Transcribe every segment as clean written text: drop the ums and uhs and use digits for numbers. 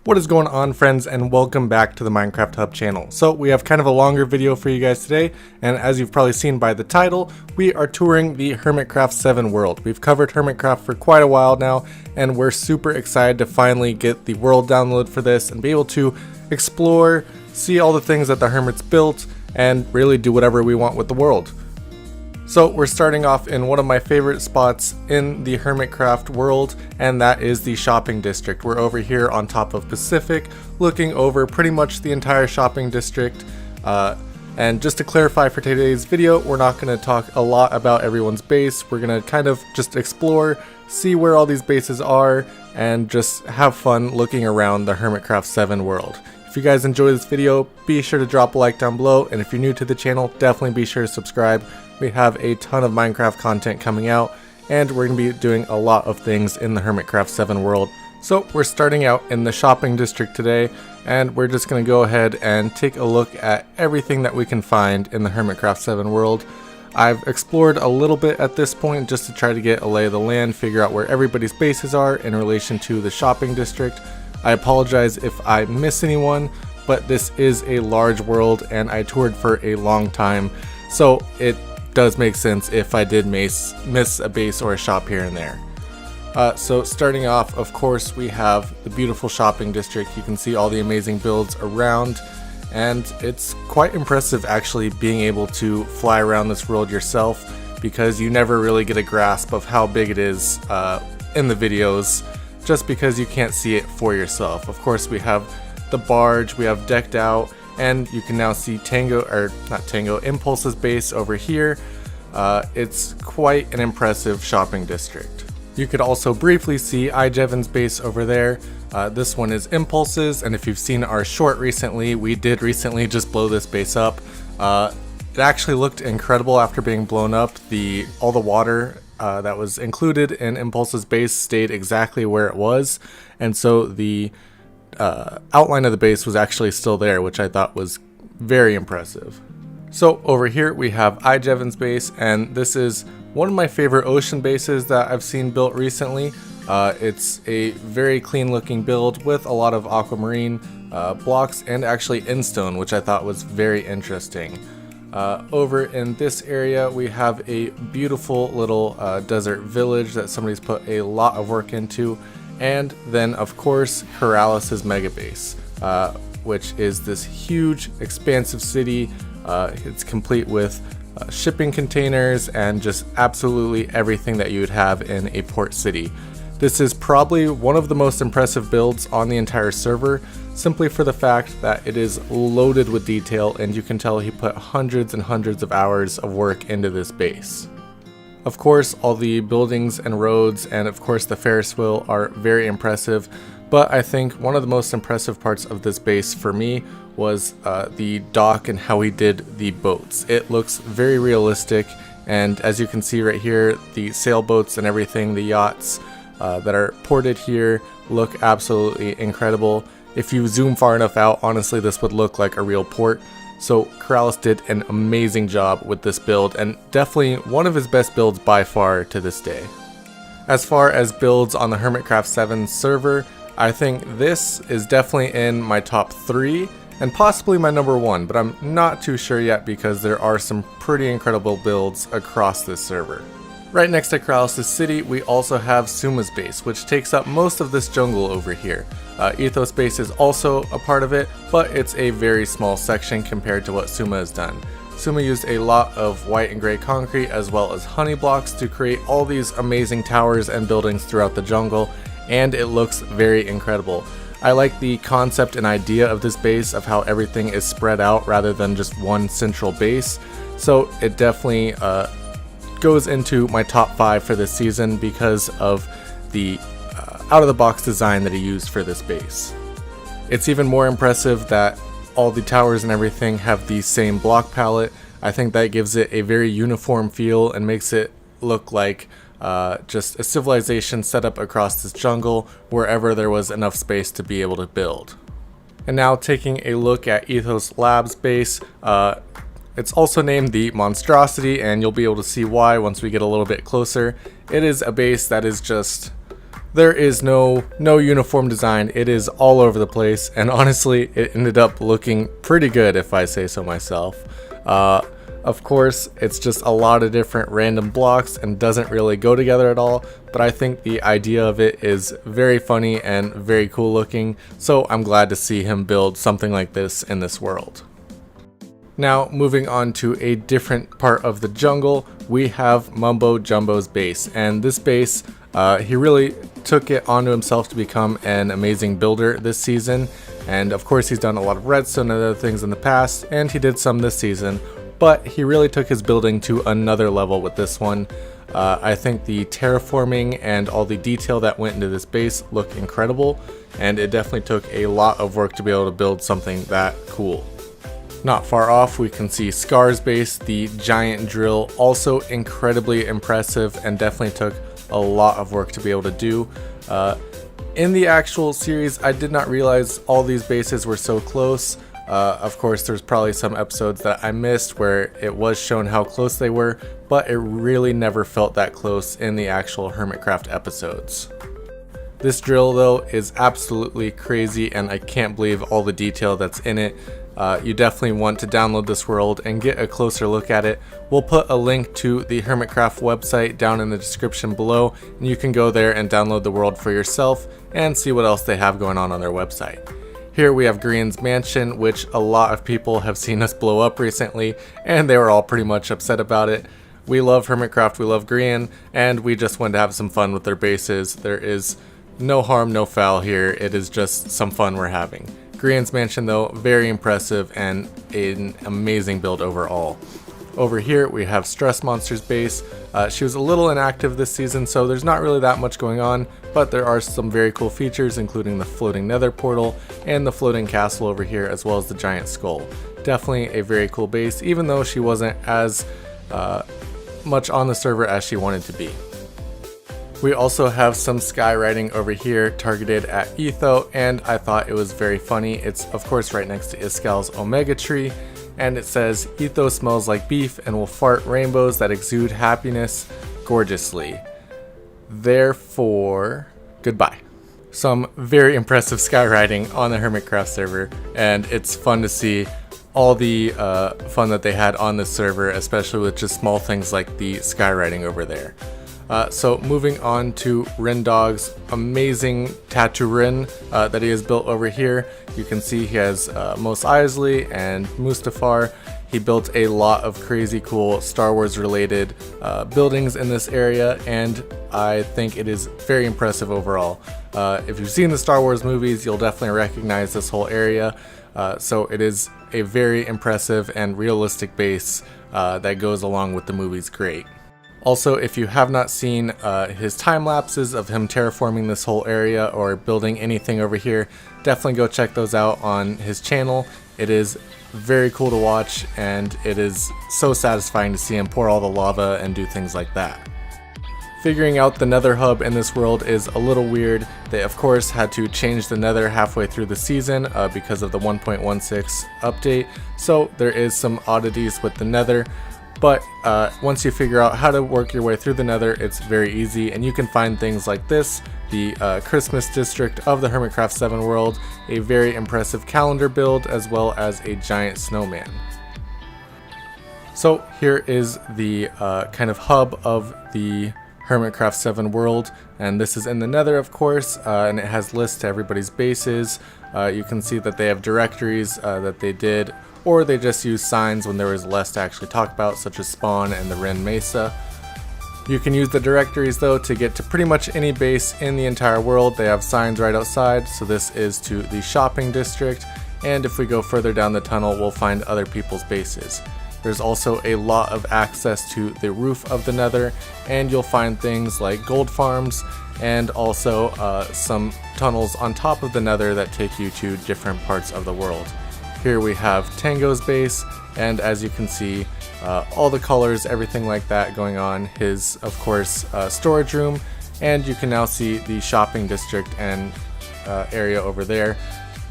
What is going on, friends, and welcome back to the Minecraft Hub channel. So we have kind of a longer video for you guys today, and as you've probably seen by the title, we are touring the HermitCraft 7 world. We've covered HermitCraft for quite a while now, and we're super excited to finally get the world download for this and be able to explore, see all the things that the Hermit's built, and really do whatever we want with the world. So we're starting off in one of my favorite spots in the HermitCraft world, and that is the shopping district. We're over here on top of Pacific, looking over pretty much the entire shopping district. And just to clarify for today's video, we're not going to talk a lot about everyone's base. We're going to kind of just explore, see where all these bases are, and just have fun looking around the HermitCraft 7 world. If you guys enjoy this video, be sure to drop a like down below, and if you're new to the channel, definitely be sure to subscribe. We have a ton of Minecraft content coming out, and we're going to be doing a lot of things in the HermitCraft 7 world. So we're starting out in the shopping district today, and we're just going to go ahead and take a look at everything that we can find in the HermitCraft 7 world. I've explored a little bit at this point just to try to get a lay of the land, figure out where everybody's bases are in relation to the shopping district. I apologize if I miss anyone, but this is a large world and I toured for a long time, so it does make sense if I did miss a base or a shop here and there. So starting off, of course, we have the beautiful shopping district. You can see all the amazing builds around, and it's quite impressive actually being able to fly around this world yourself, because you never really get a grasp of how big it is in the videos, just because you can't see it for yourself. Of course, we have the barge, we have decked out, and you can now see Impulse's base over here. It's quite an impressive shopping district. You could also briefly see iJevin's base over there. This one is Impulse's, and if you've seen our short recently, we did recently just blow this base up. It actually looked incredible after being blown up. All the water that was included in Impulse's base stayed exactly where it was, and so the outline of the base was actually still there, which I thought was very impressive. So over here we have iJevin's base, and this is one of my favorite ocean bases that I've seen built recently. It's a very clean looking build with a lot of aquamarine blocks and actually endstone, which I thought was very interesting. Over in this area we have a beautiful little desert village that somebody's put a lot of work into, and then of course Corrales' mega base, which is this huge expansive city. It's complete with shipping containers and just absolutely everything that you would have in a port city. This is probably one of the most impressive builds on the entire server, simply for the fact that it is loaded with detail, and you can tell he put hundreds and hundreds of hours of work into this base. Of course, all the buildings and roads and of course the Ferris wheel are very impressive, but I think one of the most impressive parts of this base for me was the dock and how he did the boats. It looks very realistic, and as you can see right here, the sailboats and everything, the yachts that are ported here look absolutely incredible. If you zoom far enough out, honestly this would look like a real port. So Corrales did an amazing job with this build, and definitely one of his best builds by far to this day. As far as builds on the HermitCraft 7 server, I think this is definitely in my top 3 and possibly my number 1, but I'm not too sure yet because there are some pretty incredible builds across this server. Right next to Corrales' city, we also have Suma's base, which takes up most of this jungle over here. Ethos base is also a part of it, but it's a very small section compared to what Suma has done. Suma used a lot of white and gray concrete as well as honey blocks to create all these amazing towers and buildings throughout the jungle, and it looks very incredible. I like the concept and idea of this base, of how everything is spread out rather than just one central base, so it definitely goes into my top 5 for this season because of the out-of-the-box design that he used for this base. It's even more impressive that all the towers and everything have the same block palette. I think that gives it a very uniform feel and makes it look like just a civilization set up across this jungle wherever there was enough space to be able to build. And now taking a look at Ethos Labs base, it's also named the Monstrosity, and you'll be able to see why once we get a little bit closer. It is a base that is just There is no uniform design. It is all over the place, and honestly, it ended up looking pretty good if I say so myself. Of course, it's just a lot of different random blocks and doesn't really go together at all, but I think the idea of it is very funny and very cool looking, so I'm glad to see him build something like this in this world. Now, moving on to a different part of the jungle, we have Mumbo Jumbo's base, and this base, he really took it onto himself to become an amazing builder this season, and of course he's done a lot of redstone and other things in the past, and he did some this season, but he really took his building to another level with this one. I think the terraforming and all the detail that went into this base look incredible, and it definitely took a lot of work to be able to build something that cool. Not far off, we can see Scar's base, the giant drill, also incredibly impressive and definitely took a lot of work to be able to do. In the actual series, I did not realize all these bases were so close. Of course, there's probably some episodes that I missed where it was shown how close they were, but it really never felt that close in the actual HermitCraft episodes. This drill though is absolutely crazy, and I can't believe all the detail that's in it. You definitely want to download this world and get a closer look at it. We'll put a link to the HermitCraft website down in the description below, and you can go there and download the world for yourself and see what else they have going on their website. Here we have Grian's mansion, which a lot of people have seen us blow up recently, and they were all pretty much upset about it. We love HermitCraft, we love Grian, and we just wanted to have some fun with their bases. There is no harm, no foul here. It is just some fun we're having. Grian's mansion though, very impressive and an amazing build overall. Over here we have Stress Monster's base. She was a little inactive this season, so there's not really that much going on, but there are some very cool features, including the floating nether portal and the floating castle over here, as well as the giant skull. Definitely a very cool base, even though she wasn't as much on the server as she wanted to be. We also have some skywriting over here targeted at Etho, and I thought it was very funny. It's of course right next to Iskal's Omega tree, and it says, "Etho smells like beef and will fart rainbows that exude happiness gorgeously. Therefore, goodbye." Some very impressive skywriting on the HermitCraft server, and it's fun to see all the fun that they had on this server, especially with just small things like the skywriting over there. So moving on to Rendog's amazing tattoo Rin that he has built over here. You can see he has Mos Eisley and Mustafar. He built a lot of crazy cool Star Wars related buildings in this area, and I think it is very impressive overall. If you've seen the Star Wars movies, you'll definitely recognize this whole area. So it is a very impressive and realistic base that goes along with the movies great. Also, if you have not seen his time lapses of him terraforming this whole area or building anything over here, definitely go check those out on his channel. It is very cool to watch, and it is so satisfying to see him pour all the lava and do things like that. Figuring out the nether hub in this world is a little weird. They of course had to change the nether halfway through the season because of the 1.16 update, so there is some oddities with the nether. But once you figure out how to work your way through the nether, it's very easy, and you can find things like this, the Christmas district of the HermitCraft 7 world, a very impressive calendar build, as well as a giant snowman. So here is the kind of hub of the HermitCraft 7 world, and this is in the nether of course, and it has lists to everybody's bases. You can see that they have directories that they did, or they just use signs when there was less to actually talk about, such as Spawn and the Ren Mesa. You can use the directories though to get to pretty much any base in the entire world. They have signs right outside, so this is to the shopping district, and if we go further down the tunnel we'll find other people's bases. There's also a lot of access to the roof of the nether, and you'll find things like gold farms and also some tunnels on top of the nether that take you to different parts of the world. Here we have Tango's base, and as you can see, all the colors, everything like that going on. His, of course, storage room, and you can now see the shopping district and area over there.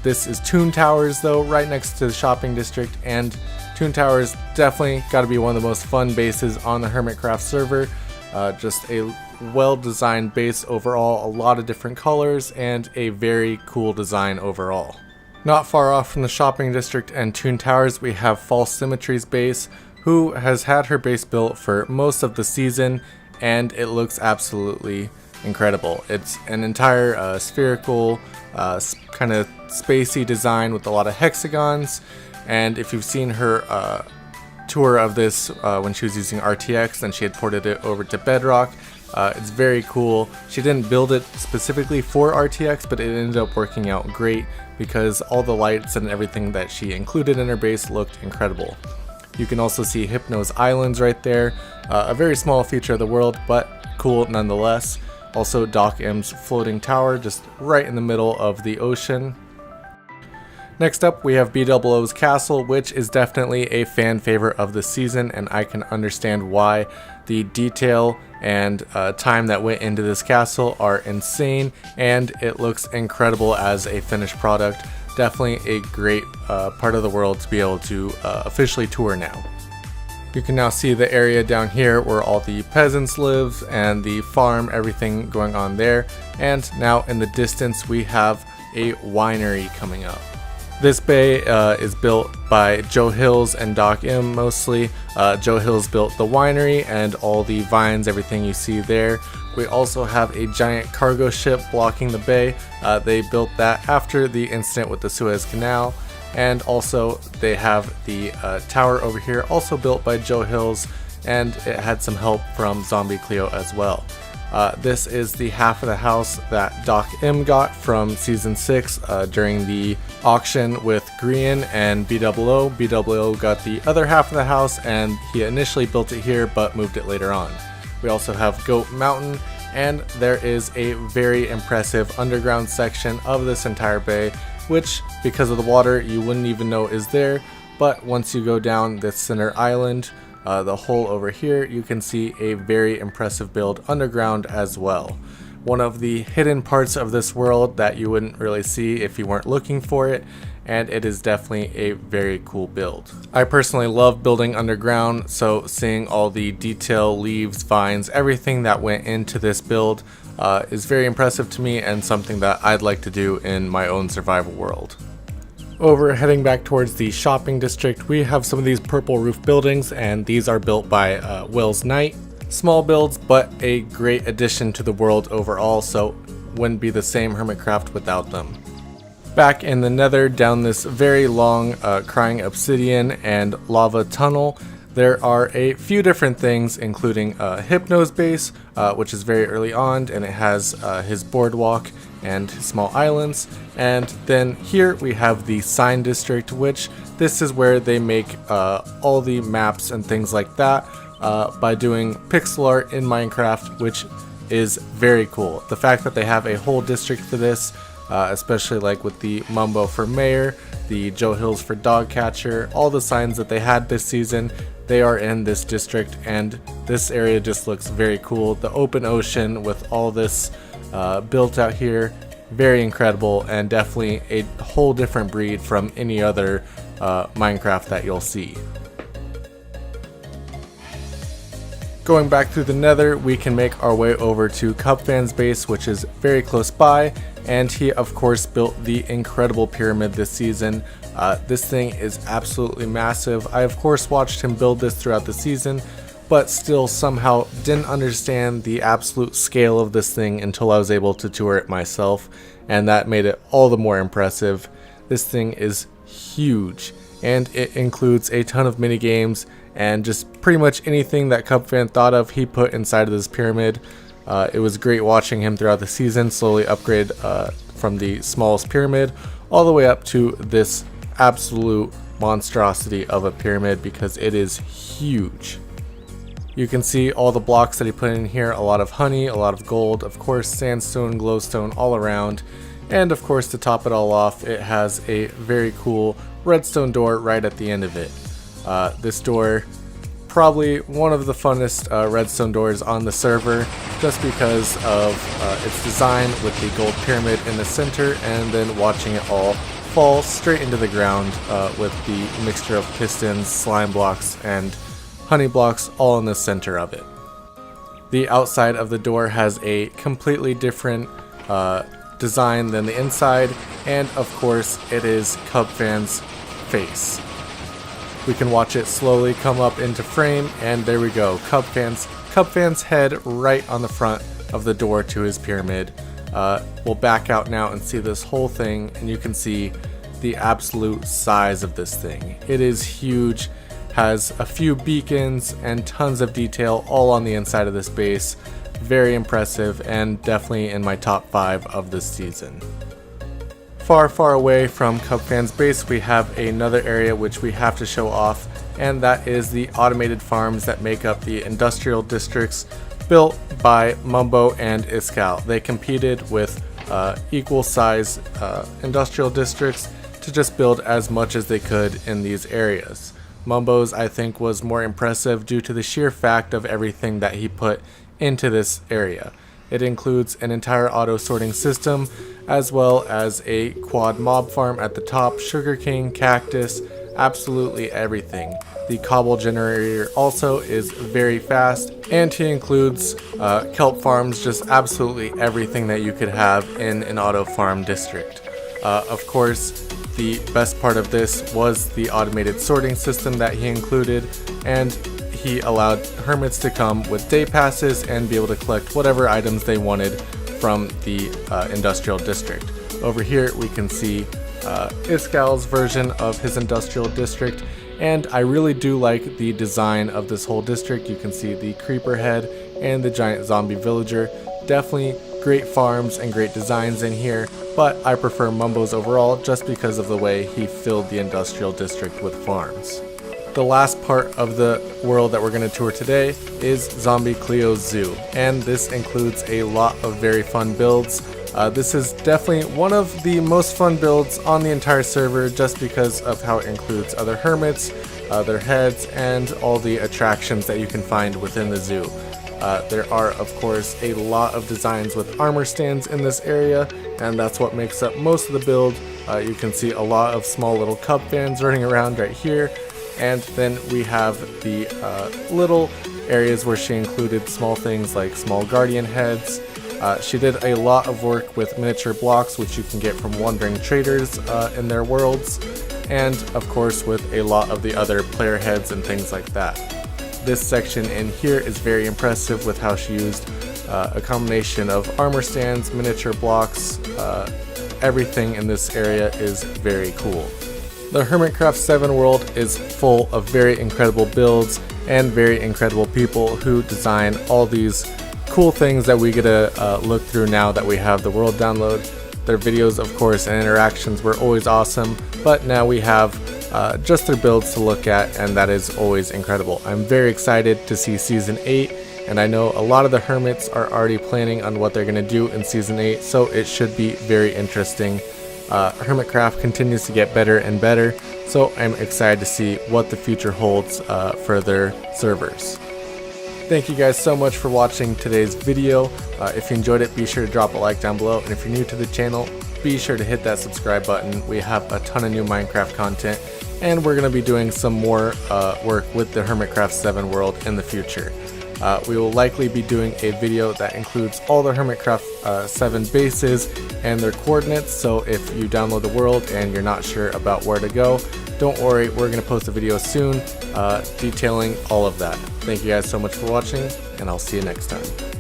This is Toon Towers though, right next to the shopping district, and Toon Towers definitely got to be one of the most fun bases on the HermitCraft server. Just a well designed base overall, a lot of different colors, and a very cool design overall. Not far off from the shopping district and Toon Towers, we have False Symmetry's base, who has had her base built for most of the season, and it looks absolutely incredible. It's an entire spherical, kind of spacey design with a lot of hexagons, and if you've seen her tour of this when she was using RTX, then she had ported it over to Bedrock. It's very cool. She didn't build it specifically for RTX, but it ended up working out great because all the lights and everything that she included in her base looked incredible. You can also see Hypno's Islands right there, a very small feature of the world, but cool nonetheless. Also Doc M's floating tower just right in the middle of the ocean. Next up, we have BOO's castle, which is definitely a fan favorite of the season, and I can understand why. The detail and time that went into this castle are insane, and it looks incredible as a finished product. Definitely a great part of the world to be able to officially tour now. You can now see the area down here where all the peasants live and the farm, everything going on there. And now in the distance we have a winery coming up. This bay is built by Joe Hills and Doc M mostly. Joe Hills built the winery and all the vines, everything you see there. We also have a giant cargo ship blocking the bay. They built that after the incident with the Suez Canal. And also they have the tower over here, also built by Joe Hills, and it had some help from Zombie Cleo as well. This is the half of the house that Doc M got from Season 6 during the auction with Grian and BOO. BOO got the other half of the house, and he initially built it here but moved it later on. We also have Goat Mountain, and there is a very impressive underground section of this entire bay, which, because of the water, you wouldn't even know is there, but once you go down this center island, the hole over here, you can see a very impressive build underground as well. One of the hidden parts of this world that you wouldn't really see if you weren't looking for it, and it is definitely a very cool build. I personally love building underground, so seeing all the detail, leaves, vines, everything that went into this build is very impressive to me and something that I'd like to do in my own survival world. Over heading back towards the shopping district, we have some of these purple roof buildings, and these are built by Will's Knight. Small builds, but a great addition to the world overall, so wouldn't be the same HermitCraft without them. Back in the nether, down this very long crying obsidian and lava tunnel, there are a few different things, including Hypno's base, which is very early on, and it has his boardwalk and small islands. And then here we have the sign district, which this is where they make all the maps and things like that by doing pixel art in Minecraft, which is very cool. The fact that they have a whole district for this, especially like with the Mumbo for mayor, the Joe Hills for dog catcher, all the signs that they had this season, they are in this district, and this area just looks very cool. The open ocean with all this built out here, very incredible, and definitely a whole different breed from any other Minecraft that you'll see. Going back through the nether, we can make our way over to Cubfan's base, which is very close by, and he of course built the incredible pyramid this season. This thing is absolutely massive. I of course watched him build this throughout the season, but still somehow didn't understand the absolute scale of this thing until I was able to tour it myself, and that made it all the more impressive. This thing is huge, and it includes a ton of mini games and just pretty much anything that Cubfan thought of, he put inside of this pyramid. It was great watching him throughout the season slowly upgrade from the smallest pyramid all the way up to this absolute monstrosity of a pyramid, because it is huge. You can see all the blocks that he put in here, a lot of honey, a lot of gold, of course sandstone, glowstone all around, and of course to top it all off, it has a very cool redstone door right at the end of it. This door, probably one of the funnest redstone doors on the server, just because of its design with the gold pyramid in the center, and then watching it all fall straight into the ground with the mixture of pistons, slime blocks, and honey blocks all in the center of it. The outside of the door has a completely different design than the inside, and of course it is Cubfan's face. We can watch it slowly come up into frame, and there we go, Cubfan's head right on the front of the door to his pyramid. We'll back out now and see this whole thing, and you can see the absolute size of this thing. It is huge, has a few beacons and tons of detail all on the inside of this base. Very impressive, and definitely in my top 5 of this season. Far, far away from Cubfan's base, we have another area which we have to show off, and that is the automated farms that make up the industrial districts built by Mumbo and Iskall. They competed with equal size industrial districts to just build as much as they could in these areas. Mumbo's, I think, was more impressive due to the sheer fact of everything that he put into this area. It includes an entire auto sorting system, as well as a quad mob farm at the top, sugarcane, cactus, absolutely everything. The cobble generator also is very fast, and he includes kelp farms, just absolutely everything that you could have in an auto farm district. Of course, the best part of this was the automated sorting system that he included, and he allowed hermits to come with day passes and be able to collect whatever items they wanted from the industrial district. Over here we can see Iskall's version of his industrial district, and I really do like the design of this whole district. You can see the creeper head and the giant zombie villager. Definitely great farms and great designs in here, but I prefer Mumbo's overall just because of the way he filled the industrial district with farms. The last part of the world that we're going to tour today is Zombie Cleo's Zoo, and this includes a lot of very fun builds. This is definitely one of the most fun builds on the entire server just because of how it includes other hermits, their heads, and all the attractions that you can find within the zoo. There are, of course, a lot of designs with armor stands in this area, and that's what makes up most of the build. You can see a lot of small little Cubfans running around right here. And then we have the little areas where she included small things like small guardian heads. She did a lot of work with miniature blocks, which you can get from wandering traders in their worlds, and of course with a lot of the other player heads and things like that. This section in here is very impressive with how she used a combination of armor stands, miniature blocks. Everything in this area is very cool. The HermitCraft 7 world is full of very incredible builds and very incredible people who design all these cool things that we get to look through now that we have the world download. Their videos, of course, and interactions were always awesome, but now we have just their builds to look at, and that is always incredible. I'm very excited to see Season 8, and I know a lot of the hermits are already planning on what they're going to do in Season 8, so it should be very interesting. HermitCraft continues to get better and better, so I'm excited to see what the future holds for their servers. Thank you guys so much for watching today's video. If you enjoyed it, be sure to drop a like down below, and if you're new to the channel, be sure to hit that subscribe button. We have a ton of new Minecraft content, and we're going to be doing some more work with the HermitCraft 7 world in the future. We will likely be doing a video that includes all the HermitCraft 7 bases and their coordinates, so if you download the world and you're not sure about where to go, don't worry, we're going to post a video soon detailing all of that. Thank you guys so much for watching, and I'll see you next time.